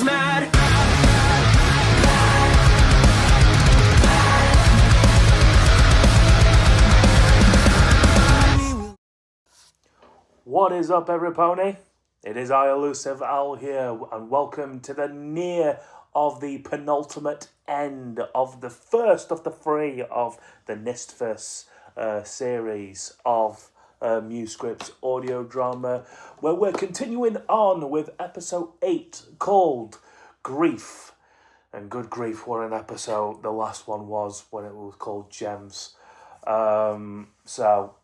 mad. What is up, everypony? It is I, ElusiveOwl here, and welcome to the near of the penultimate end of the first of the three of the Nistfus series of MuseScript's audio drama, where we're continuing on with episode 8 called Grief. And good grief, what an episode the last one was when it was called Gems. So,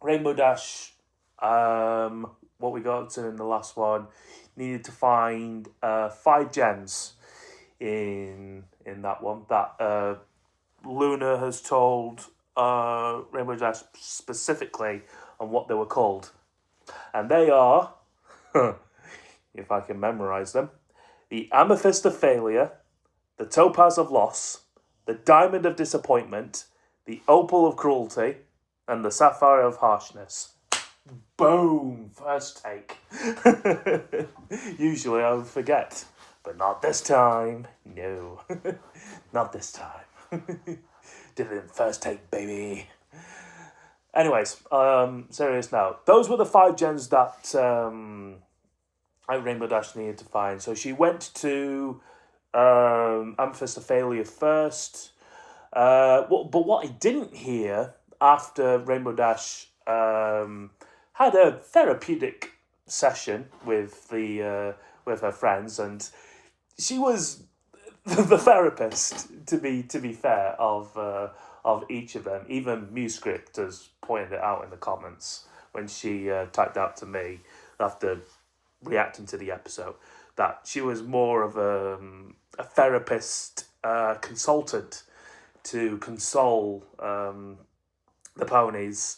Rainbow Dash, what we got to in the last one, needed to find 5 gems in that one that Luna has told Rainbow Dash specifically on what they were called. And they are, if I can memorize them, the Amethyst of Failure, the Topaz of Loss, the Diamond of Disappointment, the Opal of Cruelty, and the Sapphire of Harshness. Boom! First take. Usually I would forget, but not this time. No, not this time. Did it in first take, baby. Anyways, serious now. Those were the 5 gems that Rainbow Dash needed to find. So she went to Amethyst of Failure first. But what I didn't hear after Rainbow Dash had a therapeutic session with her friends, and she was the therapist, to be fair, of each of them. Even MuseScript has pointed it out in the comments when she typed out to me after reacting to the episode that she was more of a therapist consultant to console the ponies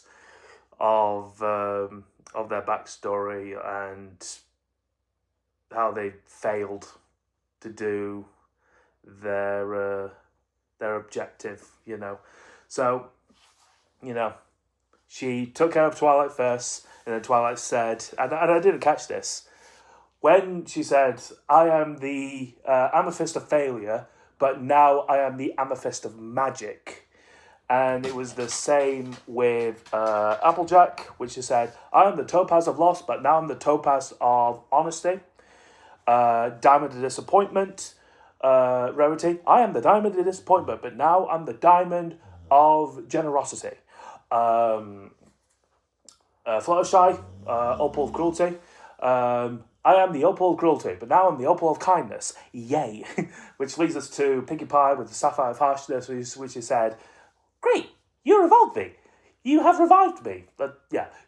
of their backstory and how they failed to do their objective, you know. So, you know, she took care of Twilight first, and then Twilight said, and I didn't catch this, when she said, I am the Amethyst of Failure, but now I am the Amethyst of Magic. And it was the same with Applejack, which she said, I am the Topaz of Loss, but now I'm the Topaz of Honesty. Diamond of Disappointment, Rarity. I am the Diamond of Disappointment, but now I'm the Diamond of Generosity. Fluttershy, Opal of Cruelty. I am the Opal of Cruelty, but now I'm the Opal of Kindness. Yay. Which leads us to Pinkie Pie with the Sapphire of Harshness, which she said, great, you revived me. You have revived me.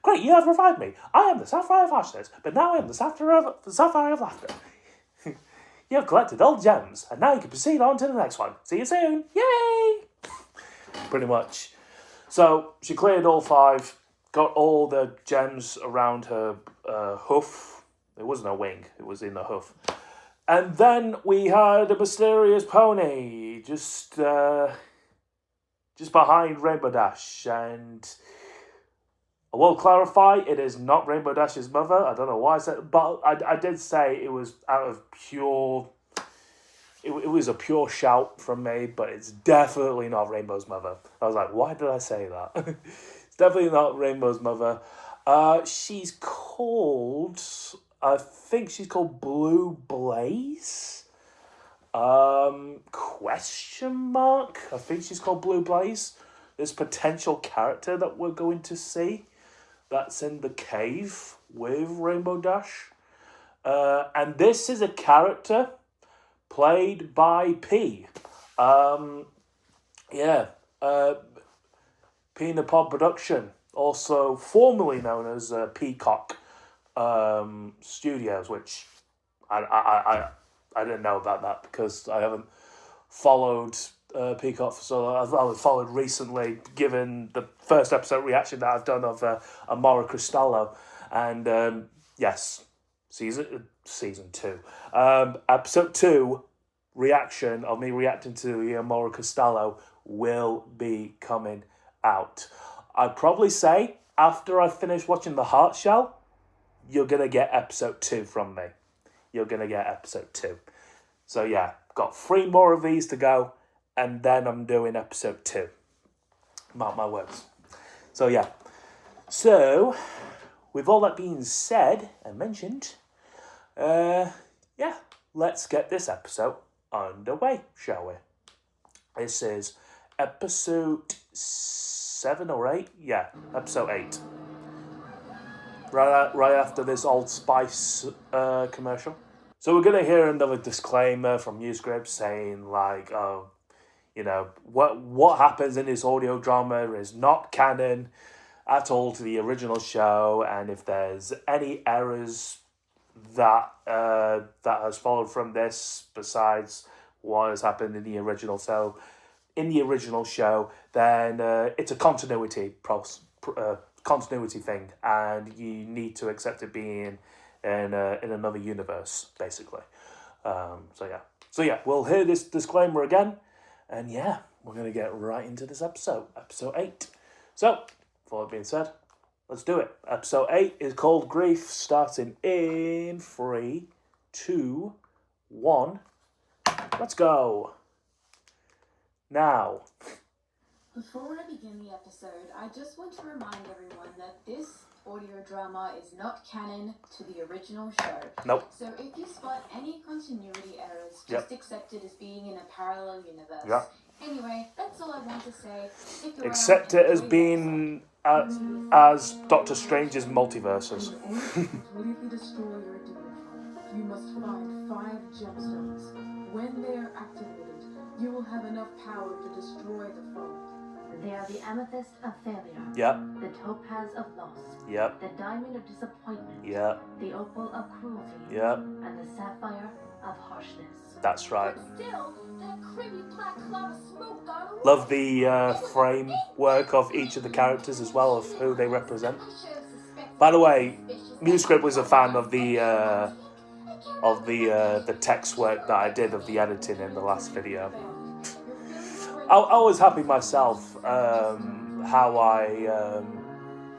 Great, you have revived me. I am the Sapphire of Harshness, but now I am the Sapphire of Laughter. You have collected all the gems, and now you can proceed on to the next one. See you soon. Yay! Pretty much. So, she cleared all 5, got all the gems around her hoof. It wasn't a wing, it was in the hoof. And then we had a mysterious pony just behind Rainbow Dash, and I will clarify, it is not Rainbow Dash's mother. I don't know why I said, but I did say it was out of pure, it was a pure shout from me, but it's definitely not Rainbow's mother. I was like, why did I say that? It's definitely not Rainbow's mother. She's called, I think she's called Blue Blaze? Question mark? I think she's called Blue Blaze. This potential character that we're going to see that's in the cave with Rainbow Dash. And this is a character played by P. Peanapod Production, also formerly known as Peacock Studios, which I didn't know about that because I haven't followed Peacock for so long. I've followed recently, given the first episode reaction that I've done of Amora Cristallo. And yes, season 2. Episode 2 reaction of me reacting to Amora Cristallo will be coming out. I'd probably say after I finish watching The Heart Shell, you're going to get episode 2 from me. you're going to get episode 2. So yeah, got 3 more of these to go, and then I'm doing episode 2. Mark my words. So yeah. So, with all that being said and mentioned, yeah, let's get this episode underway, shall we? This is episode 7 or 8? Yeah, episode 8. Right after this Old Spice commercial. So we're going to hear another disclaimer from MuseScript saying, like, oh, you know, what happens in this audio drama is not canon at all to the original show, and if there's any errors that has followed from this besides what has happened in the original show, then it's a continuity thing, and you need to accept it being in another universe, basically. So yeah, we'll hear this disclaimer again, and yeah, we're gonna get right into this episode 8. So, with all that being said, let's do it. Episode 8 is called Grief, starting in 3, 2, 1. Let's go. Now. Before I begin the episode, I just want to remind everyone that this audio drama is not canon to the original show. Nope. So if you spot any continuity errors, just accept it as being in a parallel universe. Yep. Anyway, that's all I want to say. Accept it as being as Doctor Strange's multiverses. In order to completely destroy your demon, you must find 5 gemstones. When they are activated, you will have enough power to destroy the foe. They are the amethyst of failure. Yep. The topaz of loss. Yep. The diamond of disappointment. Yep. The opal of cruelty. Yep. And the sapphire of harshness. That's right. But still, that creepy black cloud of smoke got away. Love the framework of each of the characters as well, of who they represent. By the way, MuseScript was a fan of the text work that I did of the editing in the last video. I was happy myself how I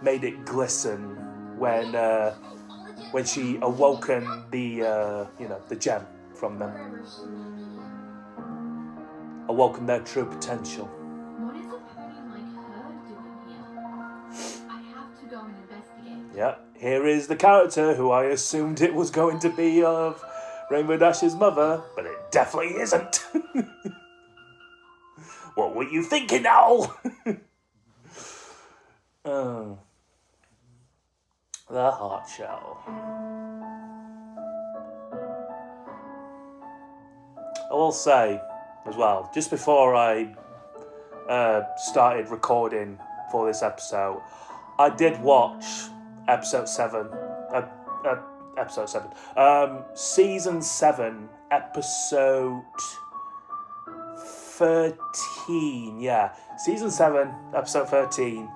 made it glisten when she awoken the gem from them, awoken their true potential. What is a pony like her doing here? I have to go and investigate. Yeah, here is the character who I assumed it was going to be of Rainbow Dash's mother, but it definitely isn't. What were you thinking, Owl? Oh. The Heart Shell. I will say, as well, just before I started recording for this episode, I did watch season 7, episode 13, yeah. Season 7, episode 13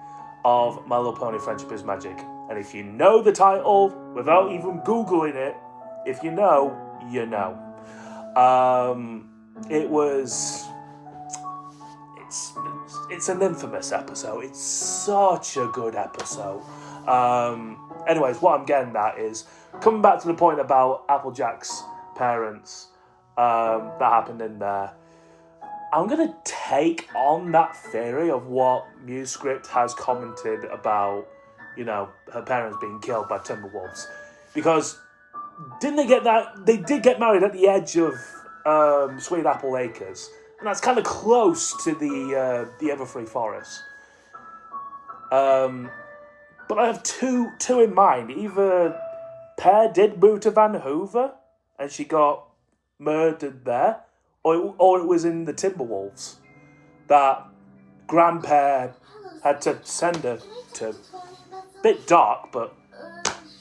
of My Little Pony Friendship is Magic. And if you know the title, without even Googling it, if you know, you know. It's an infamous episode. It's such a good episode. Anyways, what I'm getting at is, coming back to the point about Applejack's parents, that happened in there, I'm going to take on that theory of what MuseScript has commented about, her parents being killed by Timberwolves. Because didn't they get that? They did get married at the edge of Sweet Apple Acres. And that's kind of close to the Everfree Forest. But I have two in mind. Either Pear did move to Vancouver and she got murdered there, or it was in the Timberwolves that Grandpa had to send her to. Bit dark, but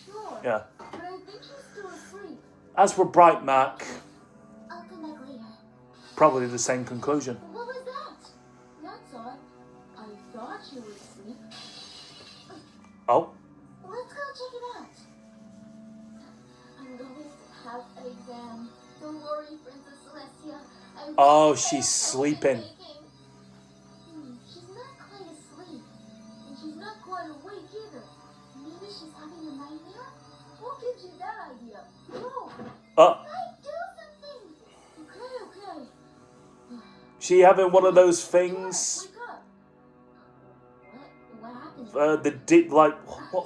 Sure. yeah. But I think he's still asleep. As for Bright Mac, I'll come back later. probably the same conclusion. What was that? That's odd. I thought you were asleep. Oh, Let's go check it out. I'm going to have an exam. Don't worry, Princess Celestia. Oh, she's sleeping. She's not quite asleep. And she's not quite awake either. Maybe she's having a nightmare? What gives you that idea? No. Oh, do something. Okay. she having one of those things. Wake up. What happened?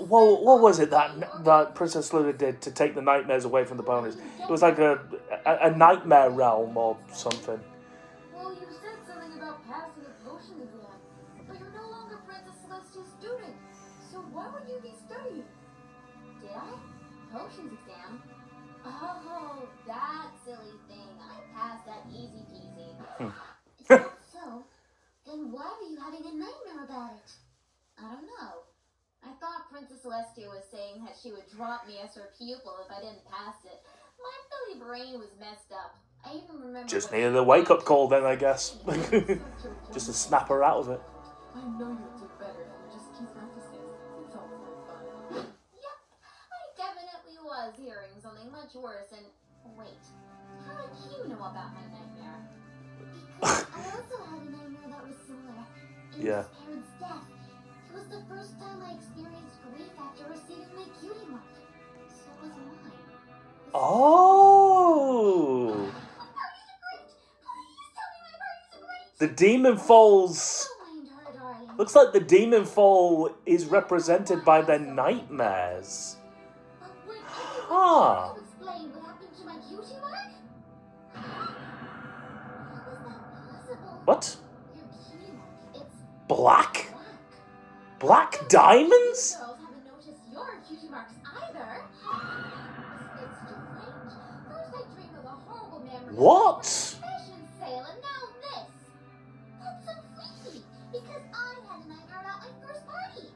What was it that Princess Luna did to take the nightmares away from the ponies? It was like a nightmare realm or something. Well, you said something about passing a potion exam, but you're no longer Princess Celestia's student. So why would you be studying? Did I? Potions exam? Oh, that silly thing. I passed that easy peasy. So, then why were you having a nightmare about it? I don't know. I thought Princess Celestia was saying that she would drop me as her pupil if I didn't pass it. My silly brain was messed up. I even remember. Just needed a wake-up call then, I guess. Just to snap her out of it. I know you'll do better if you just keep practicing. It's all fun. Yep, I definitely was hearing something much worse. And wait, how did you know about my nightmare? Because I also had a nightmare that was similar. Yeah. Parents' death. It was the first time I experienced grief after receiving my cutie mark. So it was mine. Oh. My parties are great. Please tell me my parties are great. The demon falls. Don't mind her, darling. Looks like the demon fall is represented by their nightmares. But would anyone Huh. try to explain what happened to my cutie mark? How is that possible? What? Your cutie mark, it's Black? black. Black diamonds? You girls haven't noticed your cutie marks either. It's strange. First I dream of a horrible memory. What? Fashion sale, and now this. That's so freaky. Because I had a nightmare about my first party.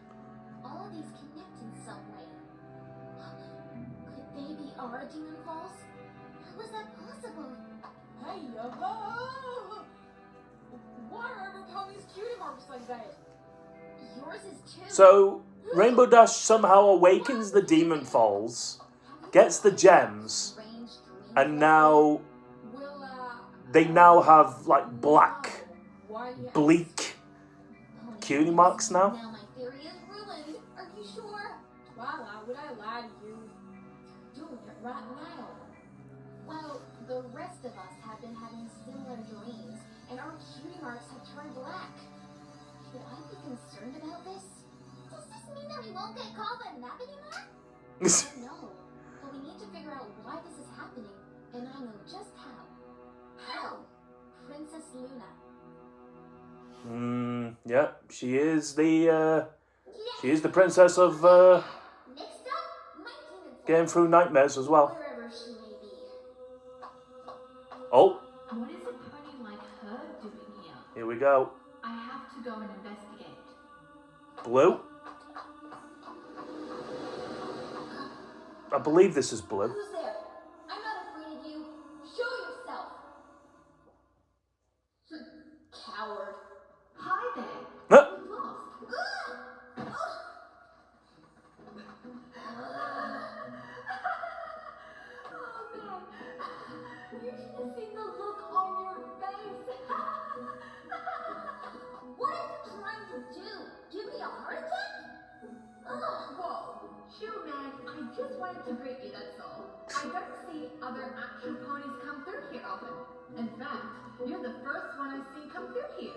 All of these connect in some way. Could they be our demon falls? How is that possible? Hey, why are every pony's cutie marks like that? Yours is too. So, Rainbow Dash somehow awakens the demon falls, gets the gems, Strange dreams and now Will, they now have like black, why you bleak cutie marks now. Now my theory is ruined. Are you sure? Why would I lie to you? Doing it right now. Well, the rest of us have been having similar dreams, and our cutie marks have turned black. Should I be concerned about this? Does this mean that we won't get called by map anymore? I don't know, but we need to figure out why this is happening, and I know just how. How? Princess Luna. Yeah, she is the princess of Next up, my demon getting through nightmares as well. wherever she may be. Oh, What is a pony like her doing here? here we go. I have to go and investigate. Blue. I believe this is blue. Who's there? I'm not afraid of you. Show yourself. Coward. Hi there. Huh? Lost. Oh man. You should have seen the look on your face. What are you trying to do? Give me a heart attack? Whoa. Chill, man. I just wanted to greet you, that's all. I don't see other action ponies come through here often. In fact, you're the first one I've seen come through here.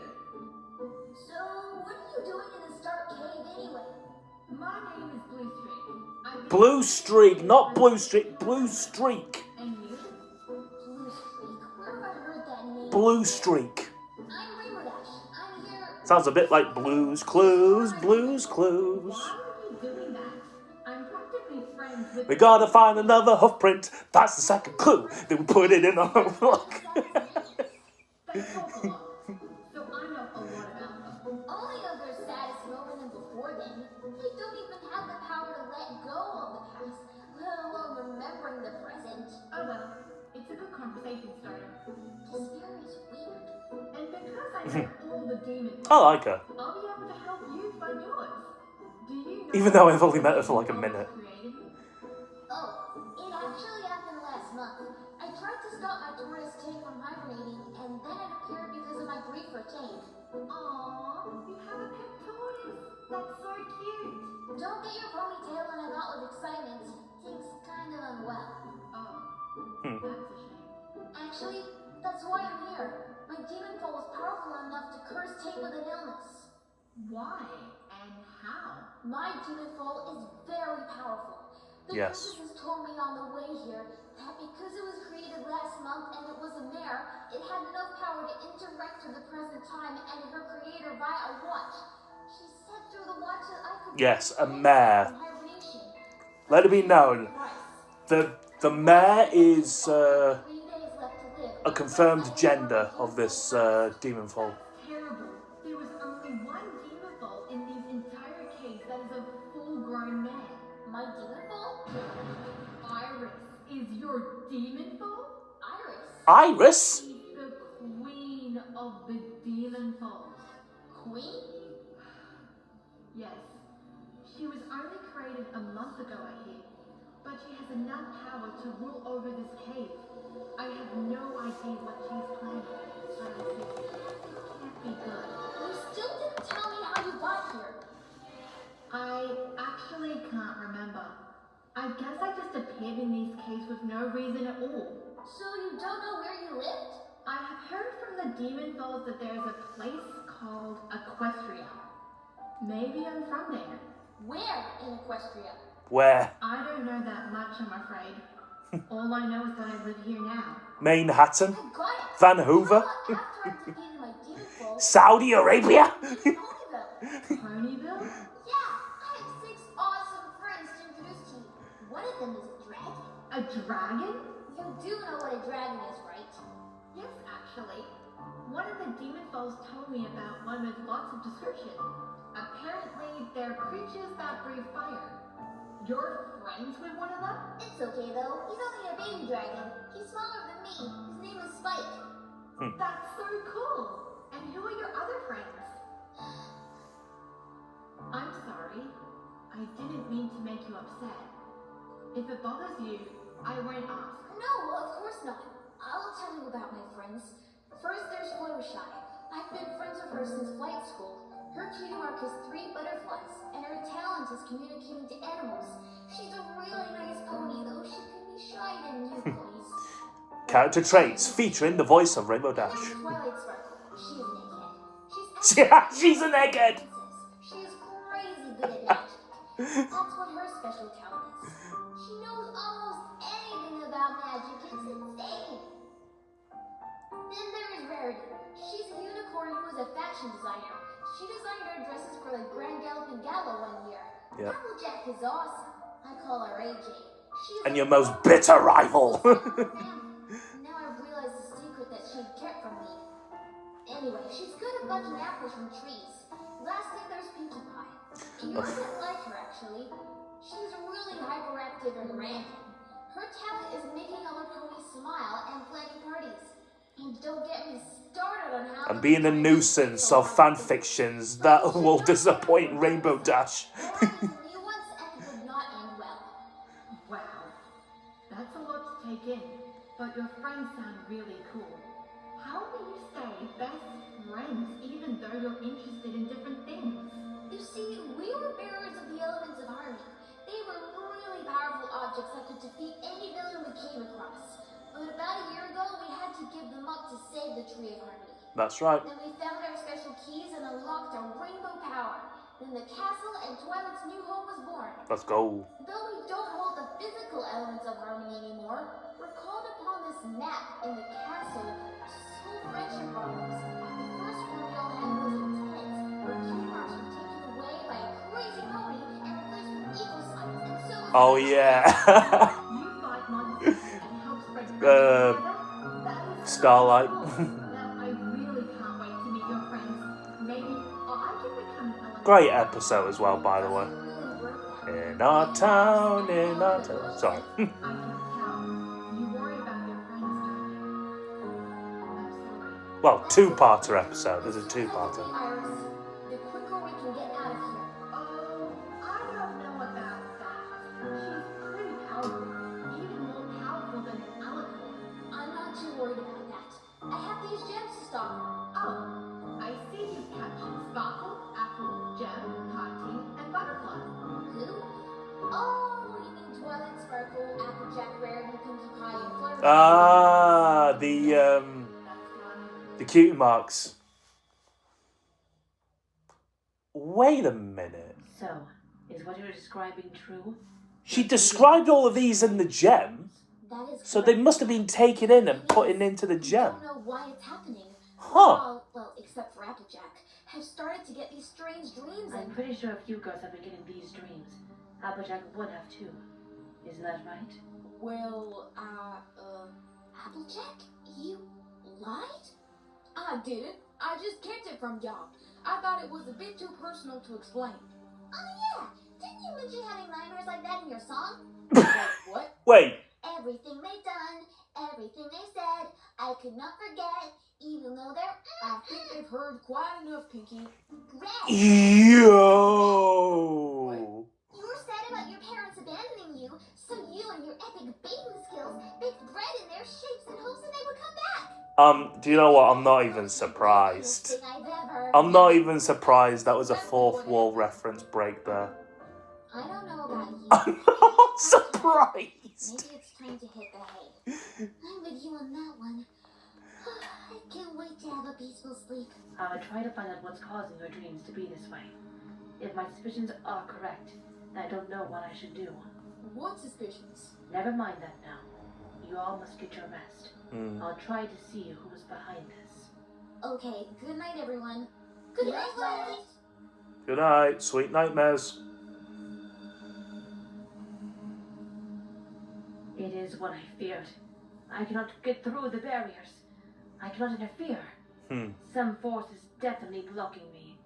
So, what are you doing in the Stark Cave anyway? My name is Blue Streak. Blue streak, not blue streak. Blue streak. And you? Blue Streak? Where have I heard that name? Blue streak. I'm Rainbow Dash. I'm here. Sounds a bit like Blue's Clues. Blue's Clues. Why are you doing that? I'm practically friends with. We gotta find another hoof print. That's the second clue. Then we put it in our book. But hold on. So I know a lot about them. Only of their status moment and before then. They don't even have the power to let go of the past, let alone remembering the present. Oh well, it's a good conversation starter. This mirror is weird. And because I know all the demons, I like her. I'll be able to help you find yours. Do you know Even though I've only met her for like a minute. Oh, it actually happened last month. I tried to stop my tortoise Tank from hibernating, and then it appeared because of my grief for Tank. Aww, you have a pet tortoise. That's so cute. Don't get your ponytail in a knot of excitement. Tank's kind of unwell. Oh. That's a shame. Actually, that's why I'm here. My demon foal was powerful enough to curse Tate with an illness. Why and how? My demon foal is very powerful. The Yes. princesses told me on the way here that because it was created last month and it was a mare, it had enough power to interact with the present time and her creator via a watch. She said through the watch that I could... Yes, a mare. Let it be known, the mare is a confirmed gender of this demon foal. Terrible. There was only one demon foal in these entire caves that is a full-grown man. My demon foal? Iris is your demon foal? Iris? She's the queen of the demon foals. Queen? Yes. She was only created a month ago, I hear. But she has enough power to rule over this cave. I have no idea what she's planning. But I think it can't be good. You still didn't tell me how you got here. I actually can't remember. I guess I just appeared in these caves with no reason at all. So you don't know where you lived? I have heard from the demon foals that there is a place called Equestria. Maybe I'm from there. Where in Equestria? Where? I don't know that much, I'm afraid. All I know is that I live here now. Manhattan? I got it. Van Hoover? After I defeated my demon foal, Saudi Arabia? Ponyville. Ponyville? Yeah, I have 6 awesome friends to introduce to you. One of them is a dragon. A dragon? You do know what a dragon is, right? Yes, actually. One of the demon foals told me about one with lots of description. Apparently, they're creatures that breathe fire. You're friends with one of them? It's okay though. He's only a baby dragon. He's smaller than me. His name is Spike. That's so cool. And who are your other friends? I'm sorry. I didn't mean to make you upset. If it bothers you, I won't ask. No, of course not. I'll tell you about my friends. First, there's Fluttershy. I've been friends with her since flight school. Her cutie mark is 3 butterflies, and her talent is communicating to animals. She's a really nice pony, though she can be shy than you ponies. Character traits featuring the voice of Rainbow Dash. Twilight Sparkle. She's an egghead. She's an egghead. She is crazy good at magic. That's what her special talent is. She knows almost anything about magic. It's insane. Then there is Rarity. She's a unicorn who is a fashion designer. She designed our dresses for the Grand Galloping Gala one year. Yep. Applejack is awesome. I call her AJ. She's And your most bitter rival. Now I've realized the secret that she kept from me. Anyway, she's good at bucking apples from trees. Lastly, there's Pinkie Pie. You're a bit like her, actually. She's really hyperactive and ranting. Her talent is making other ponies smile and planning parties. And don't get me started on how... And being a nuisance of fan fictions that will disappoint Rainbow Dash. New ones and it did not end well. Wow. That's a lot to take in. But your friends sound really cool. How do you stay best friends even though you're interested in different things? You see, we were bearers of the elements of harmony. They were really powerful objects that could defeat any villain we came across. But about a year ago, we had to give them up to save the Tree of Harmony. That's right. Then we found our special keys and unlocked our rainbow power. Then the castle and Twilight's new home was born. Let's go. Though we don't hold the physical elements of harmony anymore, we're called upon this map in the castle to solve friendship problems. The first one we all had was intense, where key marks were taken away by a crazy pony and replaced with equal signs, and so was Oh yeah. you fight monsters and help spread friendship together? That is Starlight. Now I really can't wait to meet your friends. Maybe I can become an element. Great episode as well, by the way. In our town, Sorry. I can tell. You worry about your friends, don't you? I'm sorry. Well, two-parter episode. There's a two-parter. Iris, the quicker we can get out of here. Oh, I don't know about that. She's pretty powerful. Even more powerful than an elephant. I'm not too worried about that. I have these gems to stop her. Oh, I see you've captured Sparkle, Apple, Gem, Party, and Butterfly. Who? Oh, you mean Twilight Sparkle, Applejack Rarity, Pinkie Pie, and Fluttershy. Ah, the cutie marks. Wait a minute. So, is what you're describing true? She described all of these in the gem, That is so they correct. must have been taken in and put into the We gem. don't know why it's happening. Huh. We all, well, except for Applejack, have started to get these strange dreams I'm and... pretty sure if you girls have been getting these dreams, Applejack would have too. Isn't that right? Well, Applejack? You lied? I didn't. I just kept it from y'all. I thought it was a bit too personal to explain. Oh yeah! Didn't you mention having nightmares like that in your song? What? Wait. Everything they've done, everything they said, I could not forget, even though they're... I think they've heard quite enough, Pinkie. Red! Yo. You were sad about your parents abandoning you, so you and your epic baking skills baked bread in their shapes in hopes that they would come back. Do you know what? I'm not even surprised. Thing I've ever... I'm not even surprised that was a fourth wall reference break there. I don't know about you. I'm not surprised. Maybe it's time to hit the hay. I'm with you on that one. I can't wait to have a peaceful sleep. I would try to find out what's causing your dreams to be this way. If my suspicions are correct, I don't know what I should do. What suspicions? Never mind that now. You all must get your rest. Hmm. I'll try to see who's behind this. Okay, good night, everyone. Good night, Twilight. Good night. Sweet nightmares. It is what I feared. I cannot get through the barriers. I cannot interfere. Some force is definitely blocking me.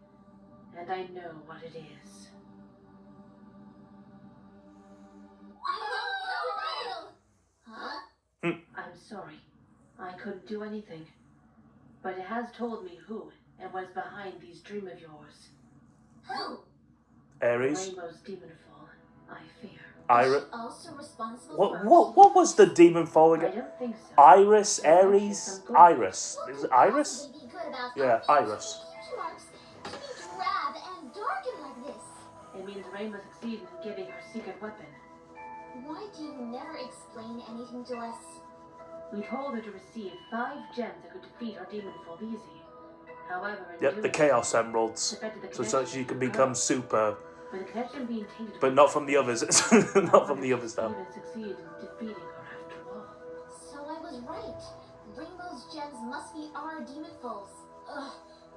And I know what it is. Huh? I'm sorry. I couldn't do anything. But it has told me who and what is behind these dreams of yours. Who? Aries. Rainbow's demon fall, I fear. Iris. Also responsible for... What was the demon fall I again? don't think so. Iris, Aries, Iris. Is it Iris? Possibly be good about Yeah, our Iris. future marks to be drab and darkened like this. It means Rainbow succeeded in getting her secret weapon. Why do you never explain anything to us? We told her to receive 5 gems that could defeat our demon fall easy. However, in Yep, the doing Chaos so, Emeralds. affected the So connection she can with become her. super, With the connection being tainted, but not from the others. Not from the others though. Even succeed in defeating her after all. So I was right. Rainbow's gems must be our demon foes. Ugh,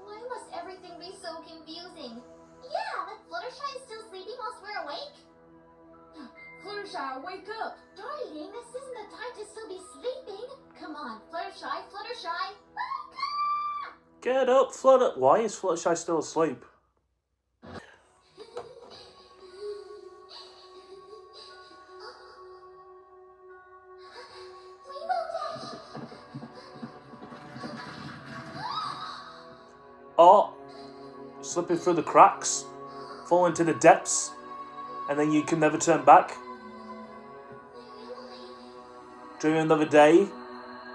why must everything be so confusing? Yeah, but Fluttershy is still sleeping whilst we're awake? Fluttershy, wake up! Darling, this isn't the time to still be sleeping. Come on, Fluttershy, Fluttershy, wake up! Get up, Flutter. Why is Fluttershy still asleep? Rainbow Dash! Oh, slipping through the cracks, fall into the depths, and then you can never turn back. Dream another day.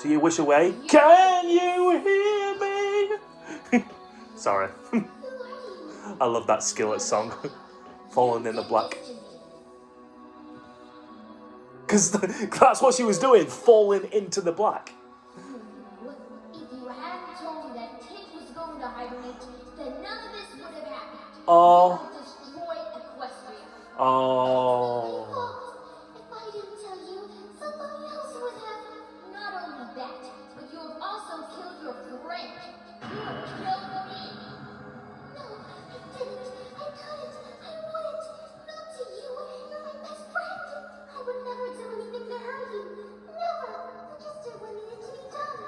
Do you wish away? Can you hear me? Sorry. I love that Skillet song. Falling in the black. Because that's what she was doing, falling into the black. If you hadn't told me that Tig was going to hibernate, then none of this would have happened. Oh. You have destroyed Equestria. Oh. If I didn't tell you, somebody else would have. Not only that, but you have also killed your friend. You have killed me. No, I didn't. I couldn't. I wouldn't. Not to you. You're my best friend. I would never do anything to hurt you. Never. I just did what needed to be done.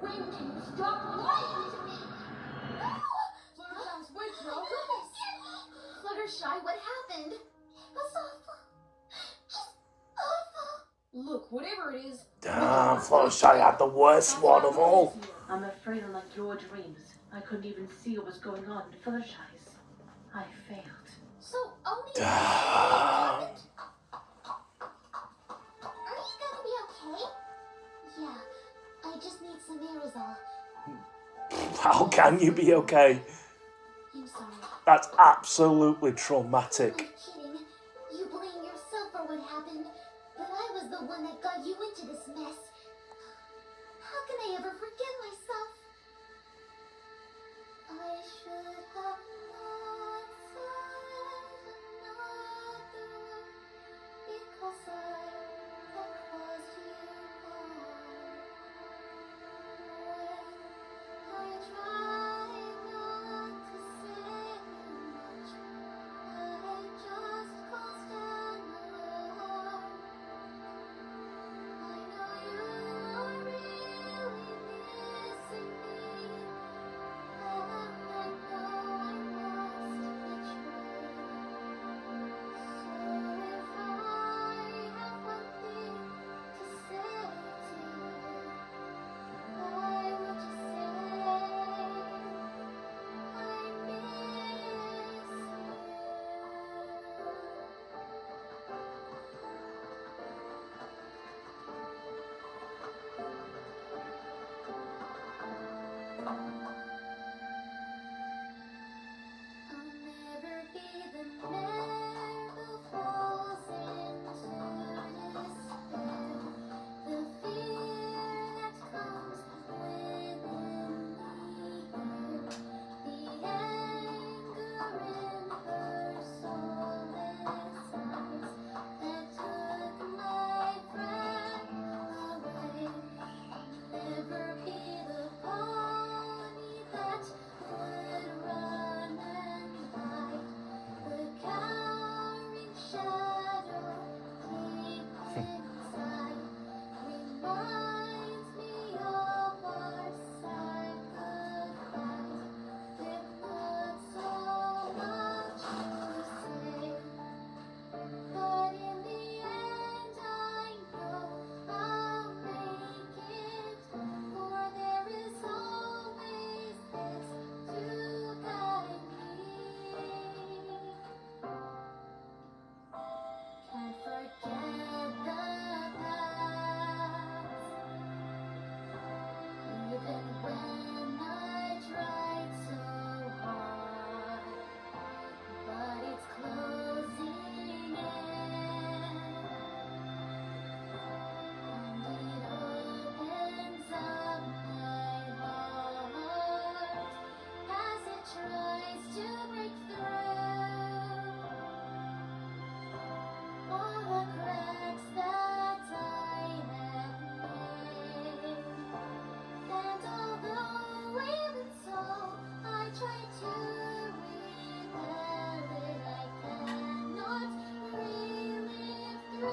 When can you stop lying to me? No! Fluttershy's wake, bro! Goodness! Fluttershy, what happened? It was awful. Just awful. Look, whatever it is... Damn, Fluttershy had the worst one of all. I'm afraid, unlike your dreams, I couldn't even see what was going on in Fluttershy's. I failed. So only what happened? Are you gonna be okay? Yeah, I just need some aerosol. How can you be okay? I'm sorry. That's absolutely traumatic. I'm kidding. You blame yourself for what happened. never be the mare who falls into despair. The fear that comes within the air, the anger in her soulless eyes that took my breath away. Never be the pony that would run and hide. The cowering shadow deep inside reminds me of our sad goodbyes. It put so much to say, but in the end I know I'll make it, for there is always this to guide me. Can't forget the past, even when I tried so hard. But it's closing in, and it opens up my heart as it tries to break through all the cracks that I have made. And although even so, I try to repair it, I cannot relive through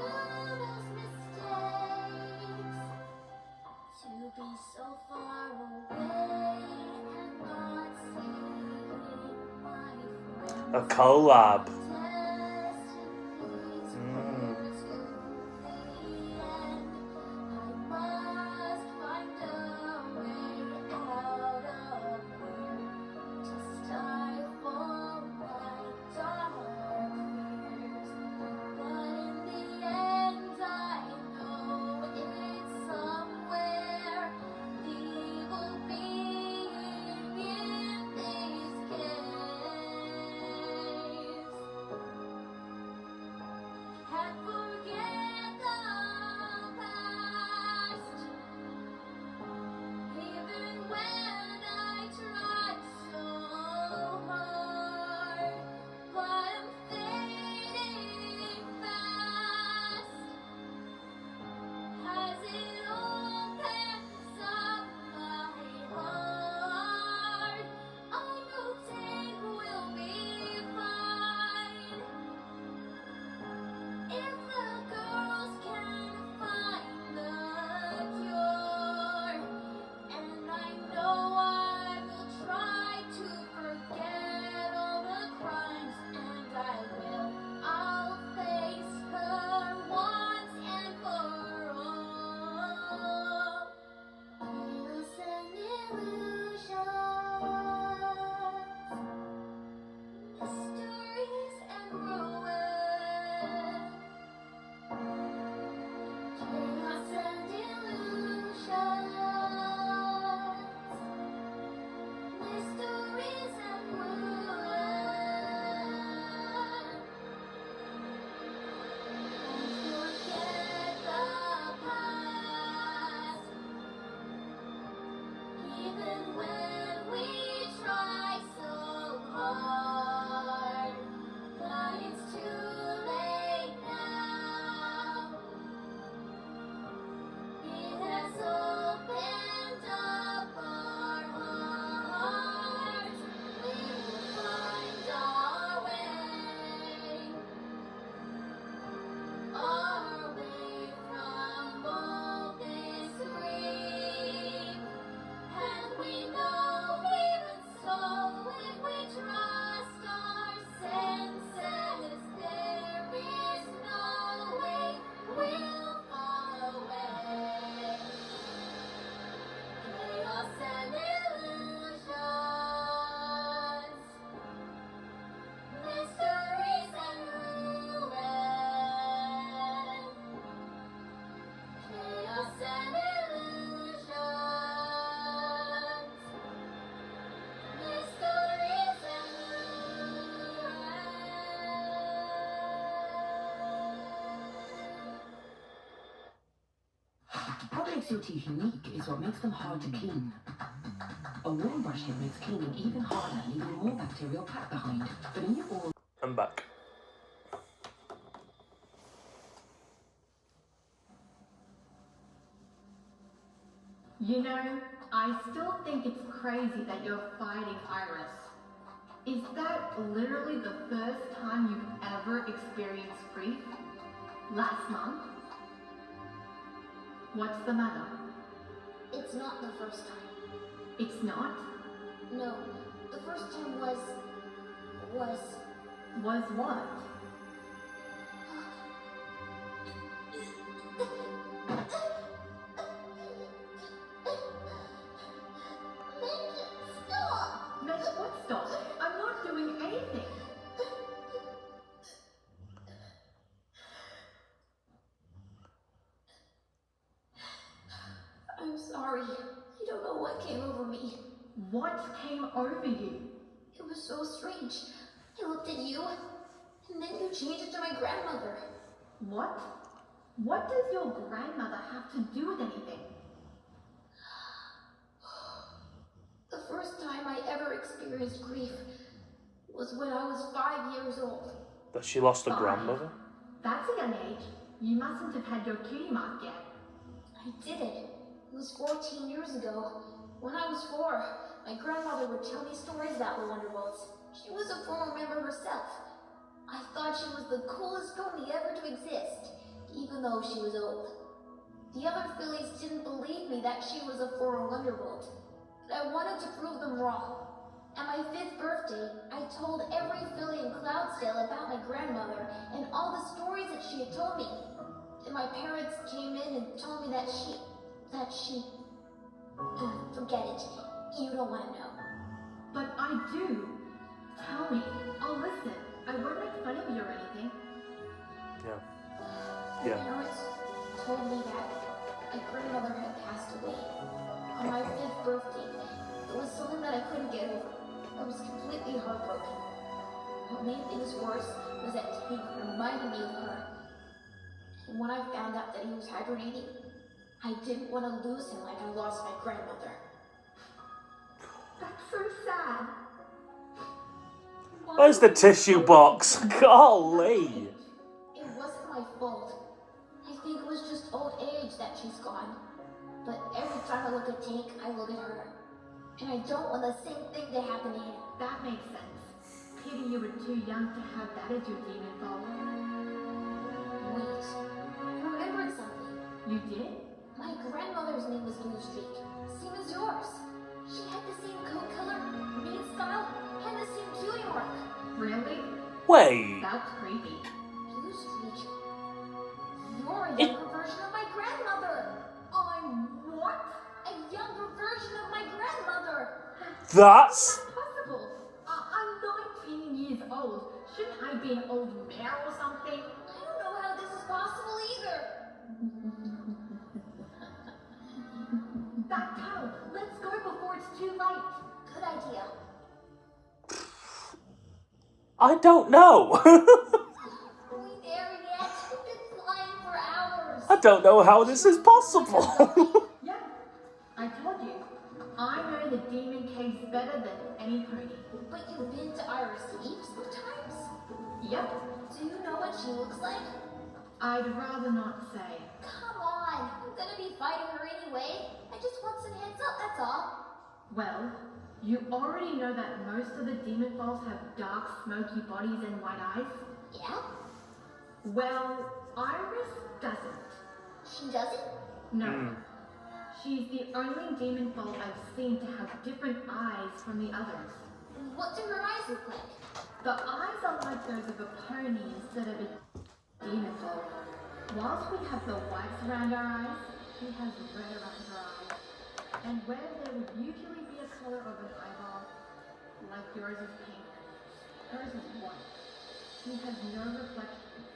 those mistakes. To be so far away and not seeing my friends. A collab. Destinies Mm. were to the end. I must find a way out of here to stifle my dark fears. But in the end, I know it's somewhere the evil being in these caves. makes your teeth unique is what makes them hard to clean. A worn brush head makes cleaning even harder, leaving more bacterial plaque behind. But in your oral... I'm back. You know, I still think it's crazy that you're fighting Iris. Is that literally the first time you've ever experienced grief? Last month? What's the matter? It's not the first time. It's not? No, the first time was Was what? Stop! Make what stop? I'm not doing anything. I'm sorry. I don't know what came over me. What came over you? It was so strange. I looked at you, and then you changed it to my grandmother. What? What does your grandmother have to do with anything? The first time I ever experienced grief was when I was 5 years old. That she lost her 5? grandmother? That's a young age. You mustn't have had your cutie mark yet. I did it. It was 14 years ago. When I was 4, my grandmother would tell me stories about the Wonderbolts. She was a former member herself. I thought she was the coolest pony ever to exist, even though she was old. The other fillies didn't believe me that she was a former Wonderbolt, but I wanted to prove them wrong. At my 5th birthday, I told every filly in Cloudsdale about my grandmother and all the stories that she had told me. And my parents came in and told me that she... forget it. You don't want to know. But I do. Tell me. I'll listen. I won't make fun of you or anything. Yeah. My Yeah. parents told me that my grandmother had passed away. On my 5th birthday, it was something that I couldn't get over. I was completely heartbroken. What made things worse was that Tank reminded me of her. And when I found out that he was hibernating, I didn't want to lose him like I lost my grandmother. That's so sad. Where's the tissue box? Golly! It wasn't my fault. I think it was just old age that she's gone. But every time I look at Tank, I look at her. And I don't want the same thing to happen to him. That makes sense. Pity you were too young to have that as your demon fault. Wait, I remembered something. You did? My grandmother's name was Blue Streak, same as yours. She had the same coat color, mane style, and the same cutie mark. Really? Wait! That's creepy. Blue Streak, you're a younger version of my grandmother. I'm what? A younger version of my grandmother. That's... Possible. I'm 19 years old. Shouldn't I be an old mare or something? I don't know how this is possible either. That tunnel. Let's go before it's too late. Good idea. I don't know. Are we there yet? We've been flying for hours. I don't know how this is possible. Yeah, I told you. I know the demon caves better than any pony. But you've been to Iris heaps of times? Yep. Do you know what she looks like? I'd rather not say. Come on, I'm gonna be fighting her anyway. I just want some heads up, that's all. Well, you already know that most of the demon falls have dark, smoky bodies and white eyes. Yeah? Well, Iris doesn't. She doesn't? No. She's the only demon fall I've seen to have different eyes from the others. What do her eyes look like? The eyes are like those of a pony instead of a demon fall. Whilst we have the whites around our eyes, she has red around her eyes. And where there would usually be a color of an eyeball, like yours is pink, hers is white. She has no reflections,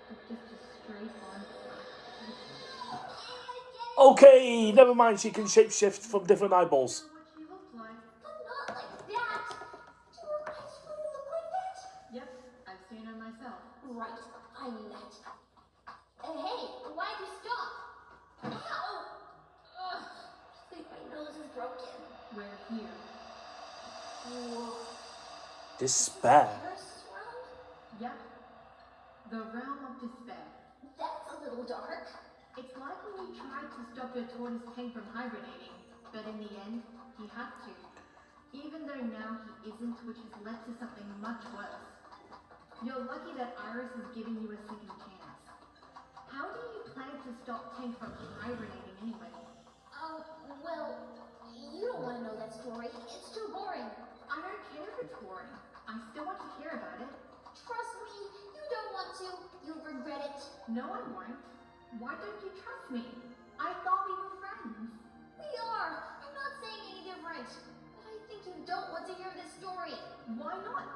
but just a straight on black. Okay, never mind, she can shapeshift from different eyeballs. What she looks like. But not like that. Do her eyes really look like that? Yep, I've seen her myself. Right, I knew that. Hey, why'd you stop? Ow! broken. We're here. Whoa. Despair. Curse realm? Yep. The realm of despair. That's a little dark. It's like when you tried to stop your tortoise tank from hibernating, but in the end, he had to. Even though now he isn't, which has led to something much worse. You're lucky that Iris is giving you a second chance. How do you plan to stop Tank from hibernating anyway? Well, you don't want to know that story. It's too boring. I don't care if it's boring. I still want to hear about it. Trust me, you don't want to. You'll regret it. No, I won't. Why don't you trust me? I thought we were friends. We are. I'm not saying any different. But I think you don't want to hear this story. Why not?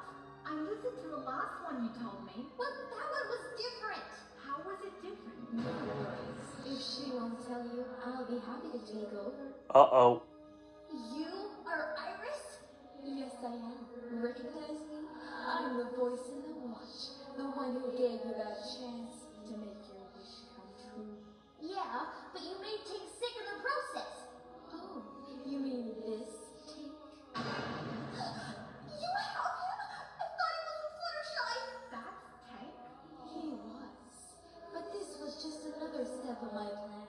I listened to the last one you told me. But that one was different. How was it different? No worries. If she won't tell you, I'll be happy to take over. Uh-oh. You are Iris? Yes, I am. Recognize me? I'm the voice in the watch. The one who gave you that chance to make your wish come true. Yeah, but you made Tink sick in the process. Oh, you mean this Tink? You have him? I thought he was Fluttershy. That's Tank? He was. But this was just another step of my plan.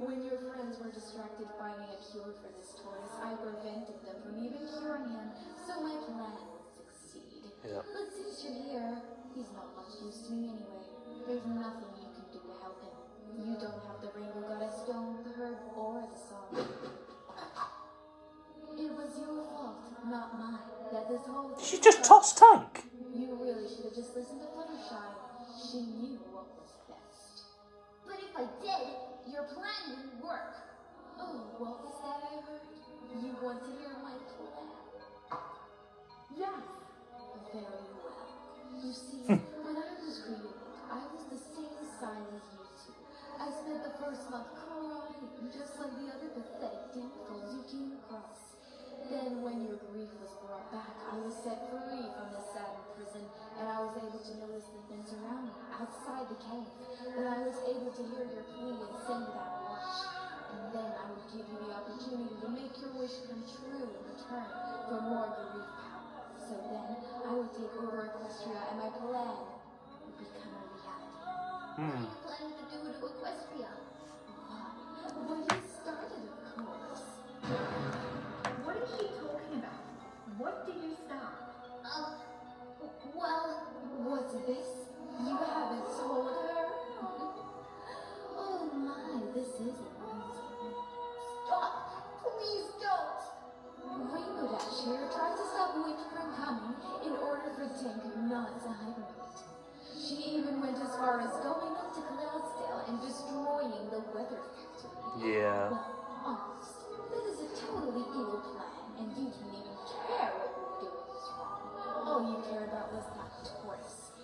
When your friends were distracted finding a cure for this tortoise, I prevented them from even curing him, so my plan would succeed. Yeah. But since you're here, he's not much use to me anyway. There's nothing you can do to help him. You don't have the Rainbow Goddess Stone, the herb, or the song. It was your fault, not mine, that this whole thing She just tossed Tank. You really should have just listened to Fluttershy. She knew what was best. But if I did, your plan wouldn't work. Oh, what was that I heard? You want to hear my plan? Yes. Very well. You see, when I was created, I was the same size as you two. I spent the first month crying, just like the other pathetic dimples you came across. Then, when your grief was brought back, I was set free from this sad prison, and I was able to notice the things around me, outside the cave. Then I was able to hear your plea and send that watch. And then I would give you the opportunity to make your wish come true in return for more grief power. So then, I would take over Equestria, and my plan would become a reality. What are you planning to do to Equestria? Well, you started, of course. What is she talking about? What did you start? Well, what's this? You haven't told her? Oh my, this is amazing. Stop! Please don't! Rainbow Dash here tried to stop Witch from coming in order for Tink not to hibernate. She even went as far as going up to Cloudsdale and destroying the weather factory. Yeah. Well, honest, that is a totally evil plan, and you didn't even care what you were doing was wrong. All you cared about was that tortoise.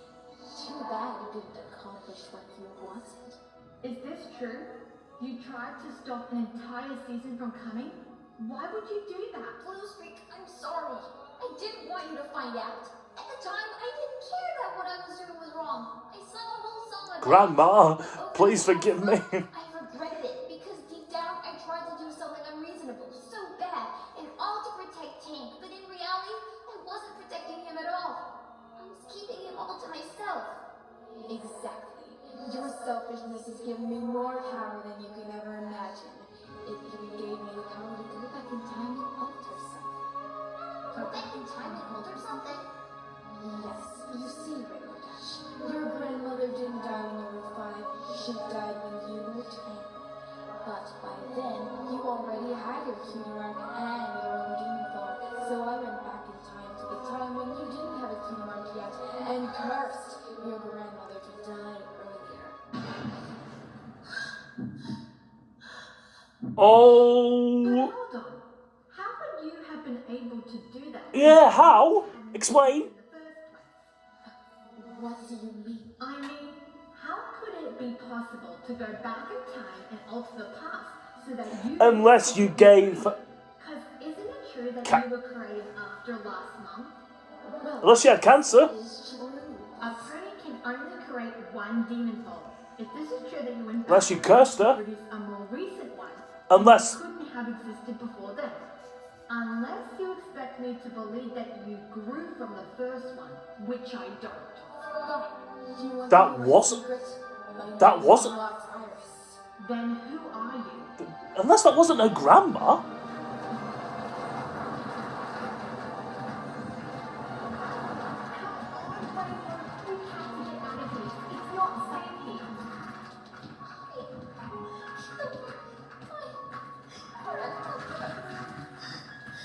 Too bad you didn't accomplish what you wanted. Is this true? You tried to stop an entire season from coming? Why would you do that? Blue Streak, I'm sorry. I didn't want you to find out. At the time, I didn't care that what I was doing was wrong. I sang a whole song about Grandma, it. please forgive me. I regretted it because deep down I tried to do something unreasonable, so bad, and all to protect Tank. But in reality, I wasn't protecting him at all. I was keeping him all to myself. Exactly. Your selfishness has given me more power than you can ever imagine. It even gave me the power to go back in time and alter something. Go back in time and alter something? Yes. You see, Rainbow Dash, your grandmother didn't die when you were 5. She died when you were 10. But by then, you already had your cutie mark and your own demon form. So I went back in time to the time when you didn't have a cutie mark yet and cursed your grandmother to die earlier. Oh. But hold on. How would you have been able to do that? Yeah, how? Explain. In the first place? What do you mean? I mean, how could it be possible to go back in time and alter the past so that you... Unless you gave... Because isn't it true that you were created after last month? Well, Unless you had cancer. it's true. A pony can only create one demon form. If this is true, then you went back Unless you cursed her. to produce a more recent one. Unless... You couldn't have existed before then. Unless you expect me to believe that you grew from the first one, which I don't. Do you want That to know my wasn't- secret? My name that is wasn't- Lost Iris. Then who are you? Unless that wasn't her grandma.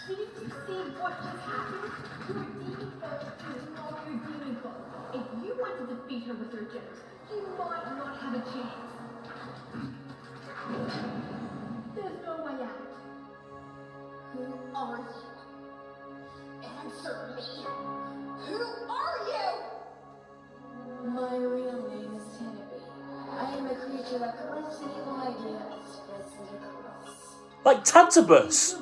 Didn't you see what just happened? Your demon foe is not your demon foe. If you want to defeat her with your gems, you might not have a chance. There's no way out. Who are you? Answer me. Who are you? My real name is Tanabe. I am a creature that collects evil ideas and spreads it across. Like Tantabus.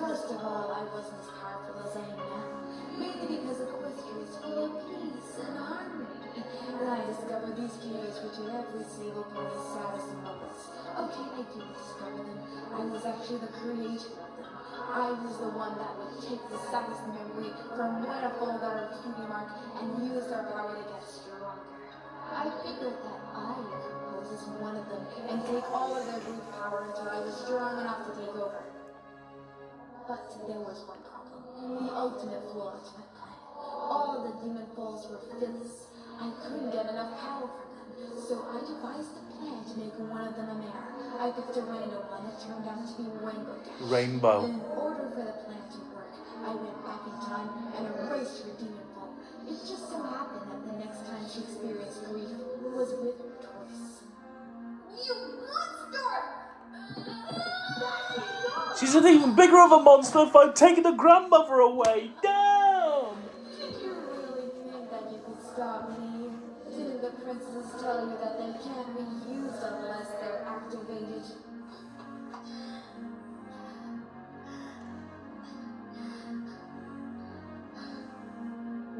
First of all, I wasn't as powerful as I am now, mainly because Equestria is full of peace and harmony. And I discovered these caves which in every single party's saddest moments. Okay, I didn't discover them. I was actually the creator of them. I was the one that would take the saddest memory from when a folder of cutie mark and use their power to get stronger. I figured that I could pose as one of them and take all of their brute power until I was strong enough to take over. But there was one problem. The ultimate flaw to my plan. All of the demon falls were fillers. I couldn't get enough power from them, so I devised a plan to make one of them a mare. I picked a random one that turned out to be Rainbow Dash. Rainbow. In order for the plan to work, I went back in time and erased her demon fall. It just so happened that the next time she experienced grief was with her twice. You monster! She's an even bigger of a monster if I'd taken the grandmother away. Damn! Did you really think that you could stop me? Didn't the princesses tell you that they can't be used unless they're activated?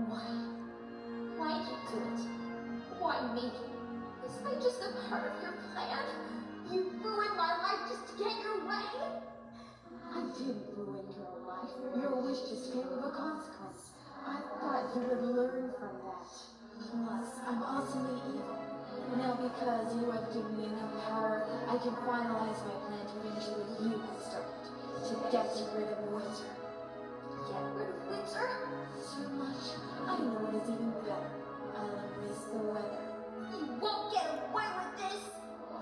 Why? Why'd you do it? Why me? Was I just a part of your plan? You ruined my life just to get your way? I didn't ruin your life. Your wish just came with a consequence. I thought you would learn from that. Plus, I'm awesomely evil. Now because you have given me enough power, I can finalize my plan to finish what you have started. To get rid of Winter. Get rid of Winter? Too much. I know it is even better. I'll erase the weather. You won't get away with this!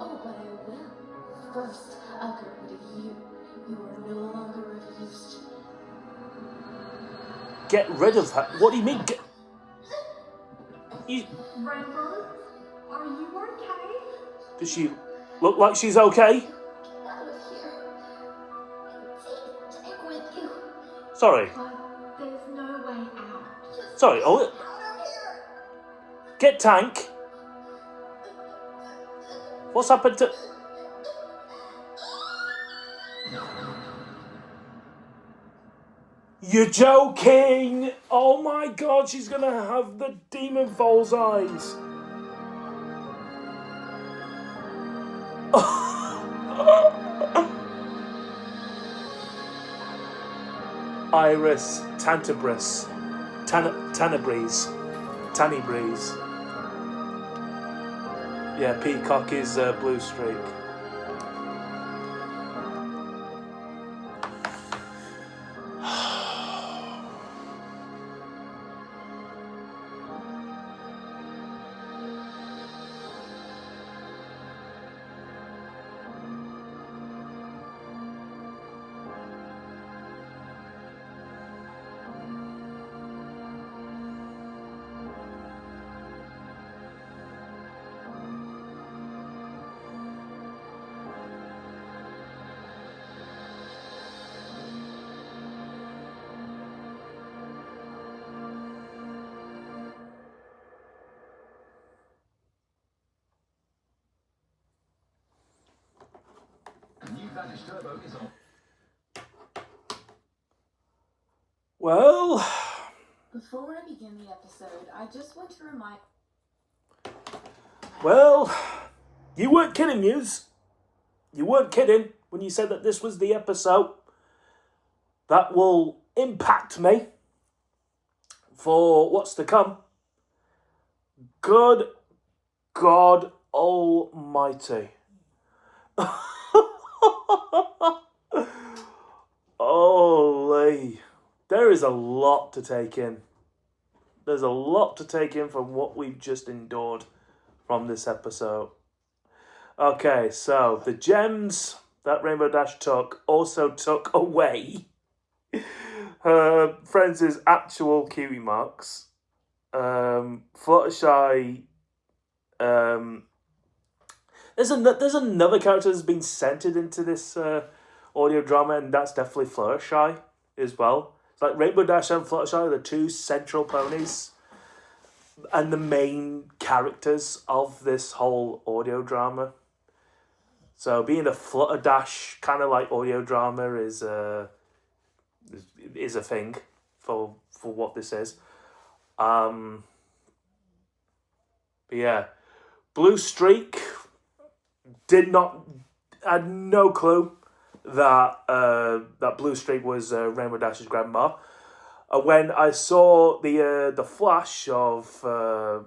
Oh, but I will. First, I'll get rid of you. You are no longer of use to me. Get rid of her? What do you mean? Rainbow, are you okay? Does she look like she's okay? Get out of here. Take with you. Sorry. But there's no way out. Sorry. Oh, Out of here! get Tank. What's happened to... You're joking! Oh my god, she's gonna have the demon foal's eyes. Iris Tantabris. Tanabreeze. Tannybreeze. Yeah, Peacock is Blue Streak. Well, Before I begin the episode, I just want to remind... well, you weren't kidding, Muse. You weren't kidding. when you said that this was the episode that will impact me for what's to come. Good God Almighty. Holy. There is a lot to take in. There's a lot to take in from what we've just endured from this episode. Okay, so the gems that Rainbow Dash took also took away her friends' actual cutie marks. Fluttershy. There's another character that's been centered into this audio drama, and that's definitely Fluttershy as well. It's like Rainbow Dash and Fluttershy are the two central ponies and the main characters of this whole audio drama. So being a Flutter Dash kind of like audio drama is a thing for what this is. But yeah, Blue Streak had no clue that Blue Streak was Rainbow Dash's grandma. When I saw the flash of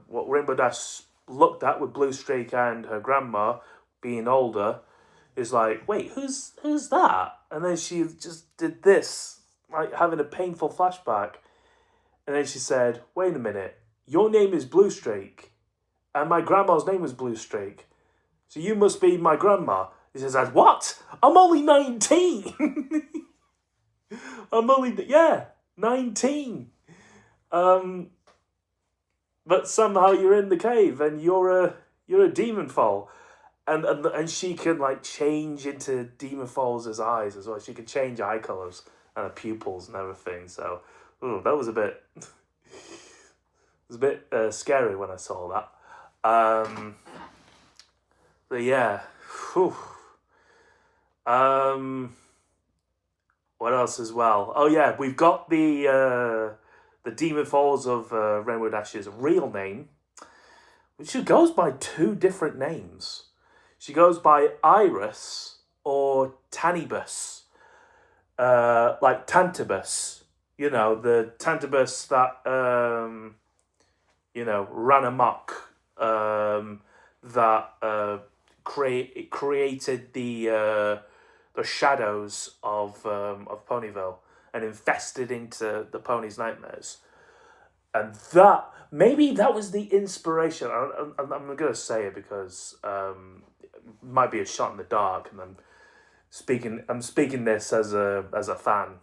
what Rainbow Dash looked at with Blue Streak and her grandma being older, is like, wait, who's that? And then she just did this, like having a painful flashback. And then she said, wait a minute, your name is Blue Streak, and my grandma's name was Blue Streak, so you must be my grandma. He says, what? I'm only 19. I'm only 19. But somehow you're in the cave and you're a demon foal. And she can like change into demon foals' eyes as well. She can change eye colours and her pupils and everything. So that was a bit scary when I saw that. But yeah. Whew. What else as well? Oh yeah, we've got the Demon Falls of Rainbow Dash's real name, which she goes by two different names. She goes by Iris or Tannibus, like Tantabus. You know, the Tantabus that ran amok. That created the shadows of Ponyville and infested into the pony's nightmares, and maybe that was the inspiration. I'm gonna say it because it might be a shot in the dark, and I'm speaking this as a fan,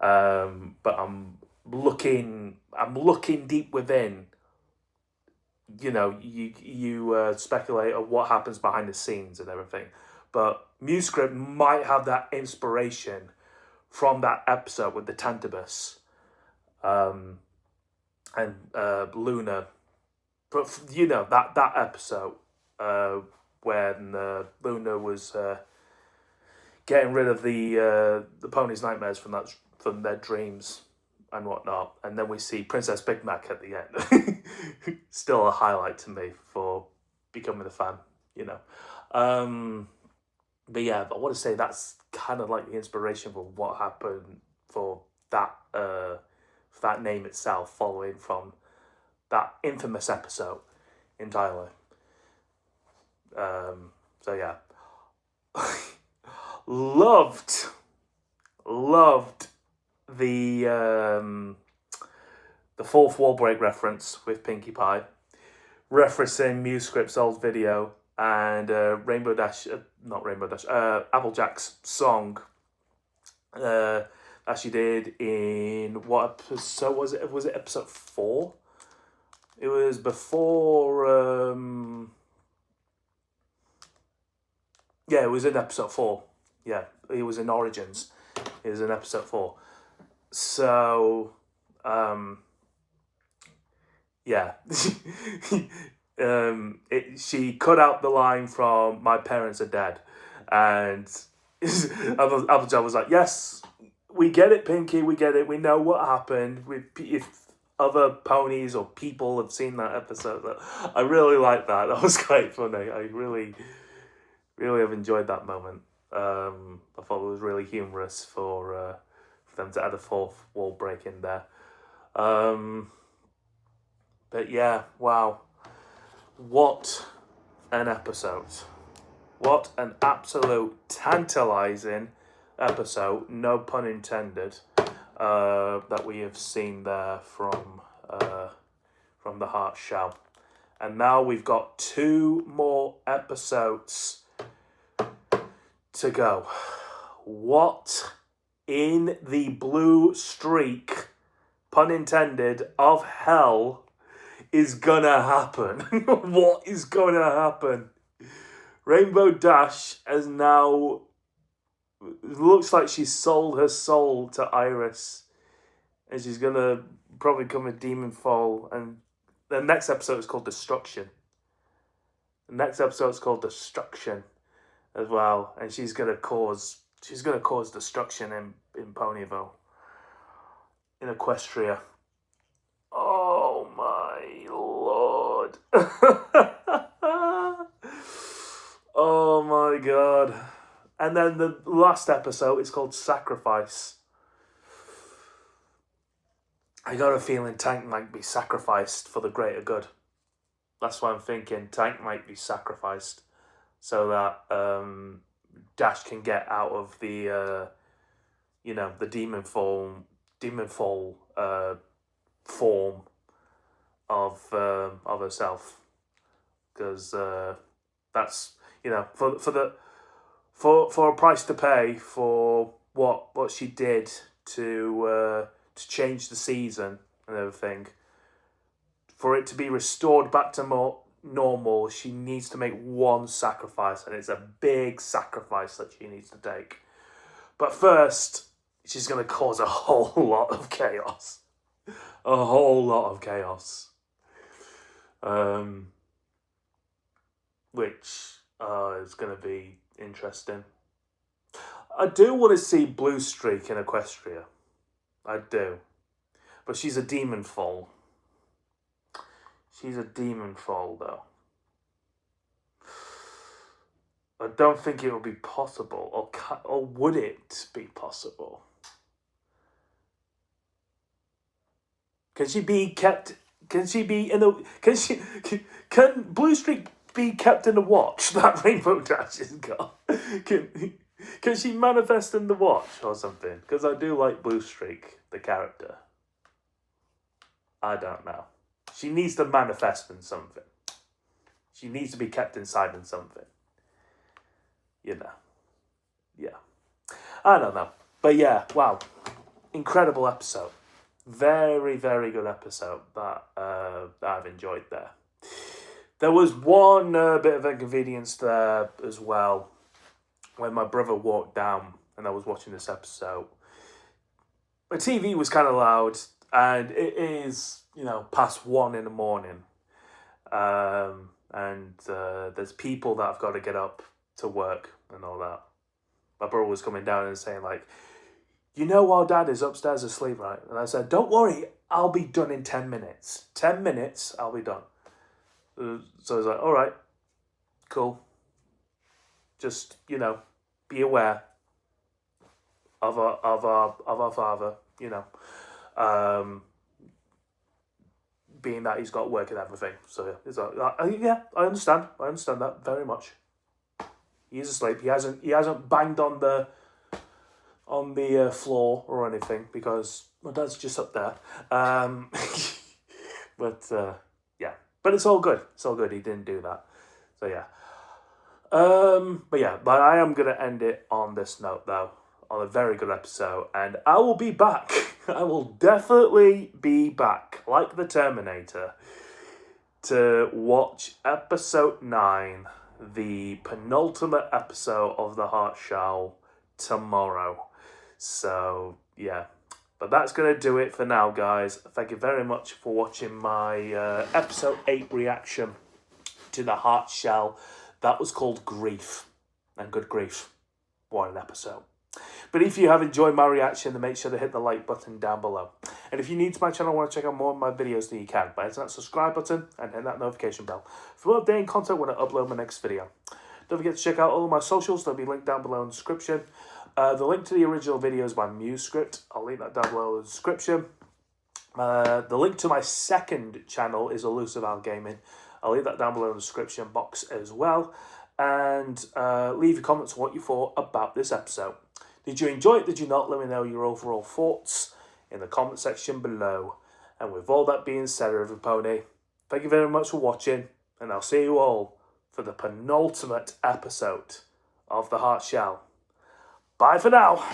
but I'm looking deep within. You speculate on what happens behind the scenes and everything. But MuseScript might have that inspiration from that episode with the Tantabus and Luna. But, that episode when Luna was getting rid of the pony's nightmares from their dreams and whatnot, and then we see Princess Big Mac at the end. Still a highlight to me for becoming a fan, But yeah, I want to say that's kind of like the inspiration for what happened for that name itself, following from that infamous episode entirely. So yeah, loved the fourth wall break reference with Pinkie Pie, referencing MuseScript's old video and Applejack's song that she did in what episode was it? Was it episode 4? It was before. Yeah, it was in episode 4. Yeah, it was in Origins. It was in episode 4. So, yeah. She cut out the line from "My parents are dead," and Applejack was like, "Yes, we get it, Pinkie. We get it. We know what happened. If other ponies or people have seen that episode." I really like that. That was quite funny. I really have enjoyed that moment. I thought it was really humorous for them to add a fourth wall break in there. But yeah, wow. What an episode. What an absolute tantalising episode, no pun intended, that we have seen there from the Heart Shell. And now we've got 2 more episodes to go. What in the blue streak, pun intended, of hell is gonna happen? What is gonna happen? Rainbow Dash has now, looks like she's sold her soul to Iris, and she's gonna probably become a demon foal. And the next episode is called Destruction. The next episode is called Destruction as well, and she's gonna cause destruction in Ponyville, in Equestria. Oh my lord. Oh my god. And then the last episode is called Sacrifice. I got a feeling Tank might be sacrificed for the greater good. That's what I'm thinking. Tank might be sacrificed so that Dash can get out of the the demon form form of herself, because that's for a price to pay for what she did to change the season and everything. For it to be restored back to more normal, she needs to make one sacrifice, and it's a big sacrifice that she needs to take. But first, she's going to cause a whole lot of chaos. A whole lot of chaos. Which is going to be interesting. I do want to see Blue Streak in Equestria. I do. But she's a demon foal. She's a demon foal, though. I don't think it would be possible, or would it be possible? Can she be kept? Can she be in the? Can Blue Streak be kept in the watch that Rainbow Dash has got? Can she manifest in the watch or something? Because I do like Blue Streak, the character. I don't know. She needs to manifest in something. She needs to be kept inside in something. Yeah. I don't know. But yeah, wow. Incredible episode. Very, very good episode that I've enjoyed there. There was one bit of inconvenience there as well when my brother walked down and I was watching this episode. My TV was kind of loud, and it is, past 1 a.m. And there's people that have got to get up to work and all that. My brother was coming down and saying, like, our dad is upstairs asleep, right? And I said, don't worry, I'll be done in 10 minutes. 10 minutes, I'll be done. So I was like, all right, cool. Just, be aware of our father, being that he's got work and everything. So it's like, yeah, I understand that very much. He is asleep. He hasn't banged on the floor or anything, because my dad's just up there. But yeah, but it's all good. It's all good. He didn't do that. So yeah. But I am gonna end it on this note, though, on a very good episode, and I will be back. I will definitely be back, like the Terminator, to watch episode 9, the penultimate episode of the Heart Shell, tomorrow. So yeah, but that's gonna do it for now, guys. Thank you very much for watching my episode 8 reaction to the Heart Shell. That was called Grief, and good grief, what an episode. But if you have enjoyed my reaction, then make sure to hit the like button down below. And if you're new to my channel and want to check out more of my videos, then you can by hitting that subscribe button and hit that notification bell for updating content when I upload my next video. Don't forget to check out all of my socials. They'll be linked down below in the description. The link to the original video is by MuseScript. I'll link that down below in the description. The link to my second channel is ElusiveOwl Gaming. I'll leave that down below in the description box as well. And leave your comments on what you thought about this episode. Did you enjoy it? Did you not? Let me know your overall thoughts in the comment section below. And with all that being said, everybody, thank you very much for watching. And I'll see you all for the penultimate episode of The Heart Shell. Bye for now.